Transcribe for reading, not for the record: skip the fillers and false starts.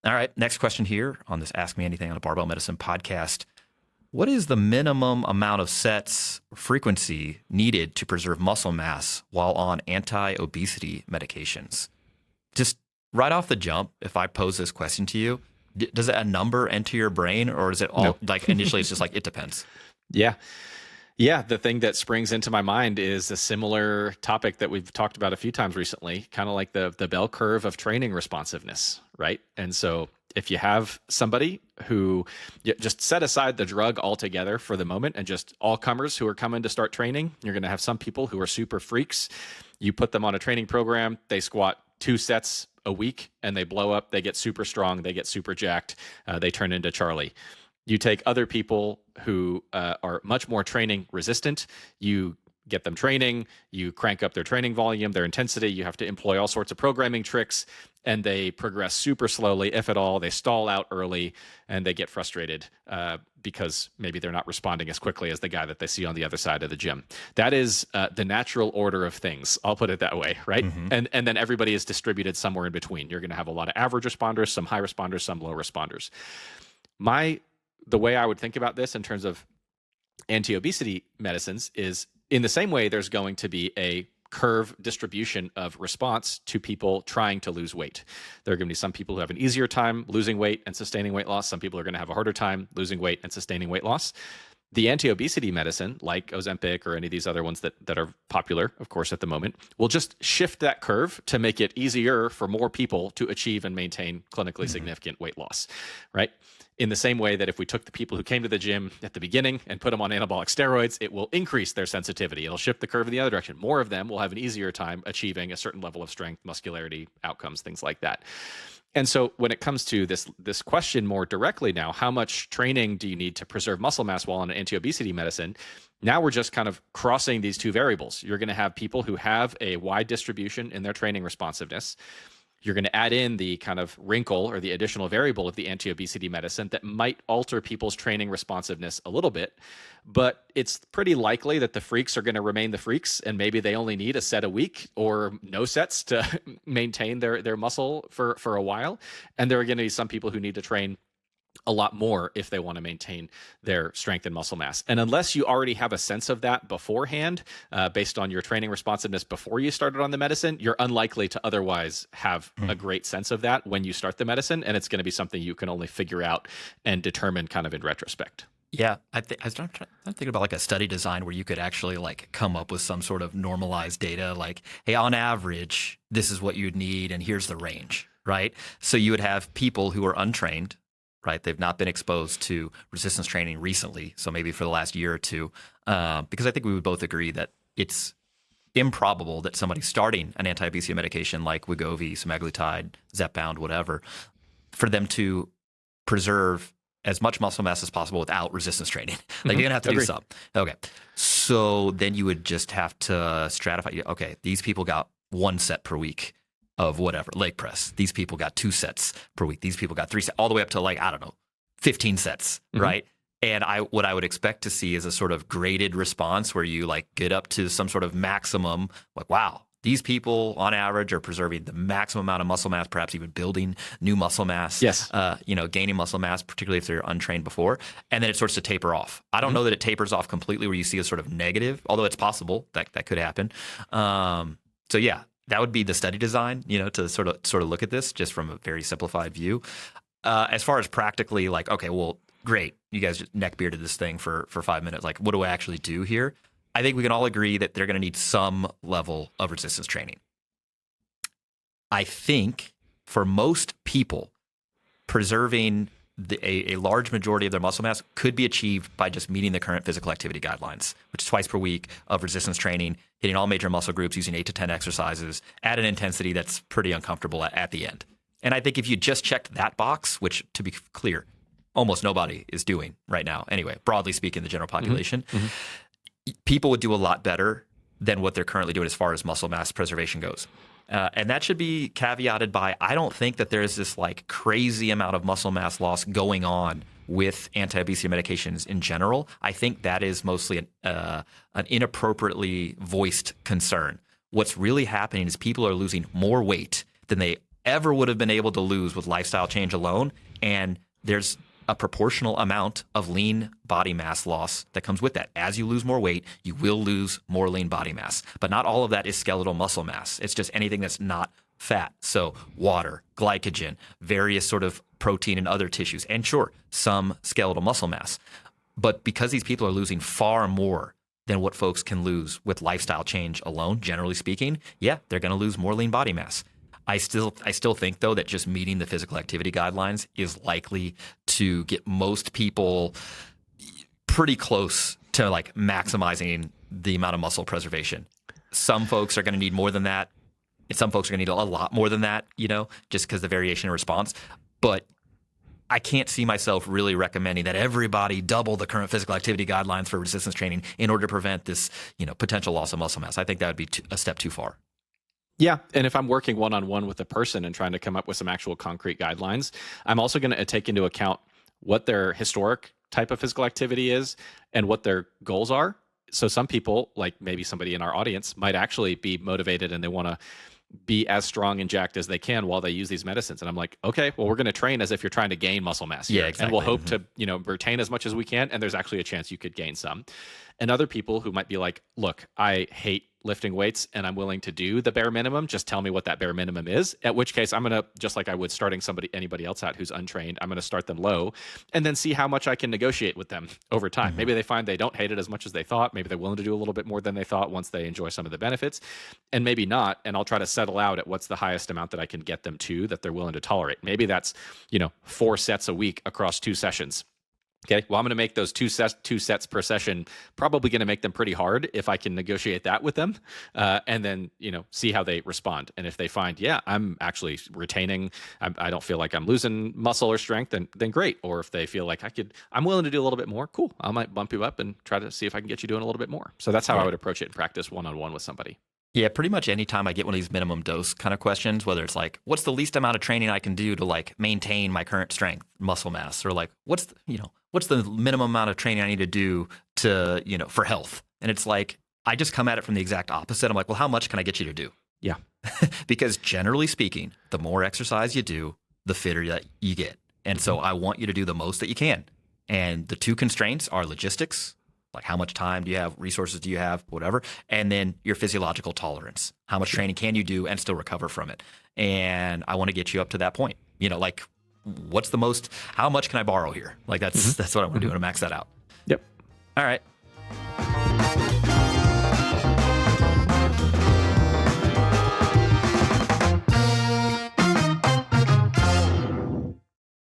All right, next question here on this Ask Me Anything on a Barbell Medicine podcast. What is the minimum amount of sets frequency needed to preserve muscle mass while on anti-obesity medications? Just right off the jump, if I pose this question to you, does a number enter your brain, or is it all like initially it's just like it depends? Yeah. Yeah, the thing that springs into my mind is a similar topic that we've talked about a few times recently, kind of like the bell curve of training responsiveness, right? And so if you have somebody who just set aside the drug altogether for the moment and just all comers who are coming to start training, you're going to have some people who are super freaks. You put them on a training program, they squat 2 sets a week and they blow up, they get super strong, they get super jacked, they turn into Charlie. You take other people who are much more training resistant, you get them training, you crank up their training volume, their intensity, you have to employ all sorts of programming tricks, and they progress super slowly, if at all. They stall out early, and they get frustrated because maybe they're not responding as quickly as the guy that they see on the other side of the gym. That is the natural order of things. I'll put it that way, right? Mm-hmm. And then everybody is distributed somewhere in between. You're going to have a lot of average responders, some high responders, some low responders. The way I would think about this in terms of anti-obesity medicines is in the same way there's going to be a curve distribution of response to people trying to lose weight. There are going to be some people who have an easier time losing weight and sustaining weight loss. Some people are going to have a harder time losing weight and sustaining weight loss. The anti-obesity medicine, like Ozempic or any of these other ones that are popular, of course, at the moment, will just shift that curve to make it easier for more people to achieve and maintain clinically significant weight loss, right? In the same way that if we took the people who came to the gym at the beginning and put them on anabolic steroids, it will increase their sensitivity. It'll shift the curve in the other direction. More of them will have an easier time achieving a certain level of strength, muscularity, outcomes, things like that. And so when it comes to this question more directly now, how much training do you need to preserve muscle mass while on an anti-obesity medicine? Now we're just kind of crossing these two variables. You're going to have people who have a wide distribution in their training responsiveness. You're going to add in the kind of wrinkle or the additional variable of the anti-obesity medicine that might alter people's training responsiveness a little bit. But it's pretty likely that the freaks are going to remain the freaks, and maybe they only need a set a week or no sets to maintain their muscle for a while. And there are going to be some people who need to train a lot more if they want to maintain their strength and muscle mass. And unless you already have a sense of that beforehand, based on your training responsiveness before you started on the medicine, you're unlikely to otherwise have a great sense of that when you start the medicine. And it's going to be something you can only figure out and determine kind of in retrospect. Yeah, I'm thinking about like a study design where you could actually like come up with some sort of normalized data, like, hey, on average, this is what you'd need, and here's the range, right? So you would have people who are untrained, right? They've not been exposed to resistance training recently, so maybe for the last year or two, because I think we would both agree that it's improbable that somebody starting an anti-obesity medication like Wegovy, semaglutide, Zepbound, whatever, for them to preserve as much muscle mass as possible without resistance training. Like you're going to have to do some. Okay. So then you would just have to stratify. Okay, these people got 1 set per week of whatever, leg press. These people got 2 sets per week. These people got 3 sets, all the way up to like, I don't know, 15 sets, right? And what I would expect to see is a sort of graded response where you like get up to some sort of maximum, like, wow, these people on average are preserving the maximum amount of muscle mass, perhaps even building new muscle mass, yes, gaining muscle mass, particularly if they're untrained before. And then it starts to taper off. I don't know that it tapers off completely where you see a sort of negative, although it's possible that could happen. So yeah, that would be the study design, to sort of look at this just from a very simplified view. As far as practically, like, okay, well, great, you guys just neck bearded this thing for 5 minutes. Like, what do I actually do here? I think we can all agree that they're going to need some level of resistance training. I think for most people, preserving a large majority of their muscle mass could be achieved by just meeting the current physical activity guidelines, which is twice per week of resistance training, hitting all major muscle groups, using 8 to 10 exercises at an intensity that's pretty uncomfortable at the end. And I think if you just checked that box, which, to be clear, almost nobody is doing right now, anyway, broadly speaking, the general population, people would do a lot better than what they're currently doing as far as muscle mass preservation goes. And that should be caveated by, I don't think that there's this like crazy amount of muscle mass loss going on with anti-obesity medications in general. I think that is mostly an inappropriately voiced concern. What's really happening is people are losing more weight than they ever would have been able to lose with lifestyle change alone. And there's a proportional amount of lean body mass loss that comes with that. As you lose more weight, you will lose more lean body mass. But not all of that is skeletal muscle mass. It's just anything that's not fat. So water, glycogen, various sort of protein and other tissues, and sure, some skeletal muscle mass. But because these people are losing far more than what folks can lose with lifestyle change alone, generally speaking, yeah, they're going to lose more lean body mass. I still think, though, that just meeting the physical activity guidelines is likely to get most people pretty close to like maximizing the amount of muscle preservation. Some folks are going to need more than that. And some folks are going to need a lot more than that, just because the variation in response. But I can't see myself really recommending that everybody double the current physical activity guidelines for resistance training in order to prevent this, potential loss of muscle mass. I think that would be a step too far. Yeah. And if I'm working one-on-one with a person and trying to come up with some actual concrete guidelines, I'm also going to take into account what their historic type of physical activity is and what their goals are. So some people, like maybe somebody in our audience, might actually be motivated and they want to be as strong and jacked as they can while they use these medicines. And I'm like, okay, well, we're going to train as if you're trying to gain muscle mass here. Yeah, exactly. And we'll hope to, retain as much as we can. And there's actually a chance you could gain some. And other people who might be like, look, I hate lifting weights and I'm willing to do the bare minimum. Just tell me what that bare minimum is. At which case I'm going to, just like I would starting anybody else out who's untrained, I'm going to start them low and then see how much I can negotiate with them over time. Mm-hmm. Maybe they find they don't hate it as much as they thought. Maybe they're willing to do a little bit more than they thought once they enjoy some of the benefits, and maybe not. And I'll try to settle out at what's the highest amount that I can get them to that they're willing to tolerate. Maybe that's, 4 sets a week across 2 sessions. Okay, well, I'm going to make those two sets per session, probably going to make them pretty hard if I can negotiate that with them, and then, see how they respond. And if they find, yeah, I'm actually retaining, I don't feel like I'm losing muscle or strength, then great. Or if they feel like I'm willing to do a little bit more, cool. I might bump you up and try to see if I can get you doing a little bit more. So that's how I would approach it in practice one-on-one with somebody. Yeah, pretty much anytime I get one of these minimum dose kind of questions, whether it's like, what's the least amount of training I can do to like maintain my current strength, muscle mass, or like, what's the minimum amount of training I need to do to, for health? And it's like, I just come at it from the exact opposite. I'm like, well, how much can I get you to do? Yeah. Because generally speaking, the more exercise you do, the fitter that you get. And so I want you to do the most that you can. And the 2 constraints are logistics. Like how much time do you have, resources do you have, whatever, and then your physiological tolerance. How much training can you do and still recover from it? And I want to get you up to that point. Like what's the most, how much can I borrow here? Like that's what I want to do. I want to max that out. Yep. All right.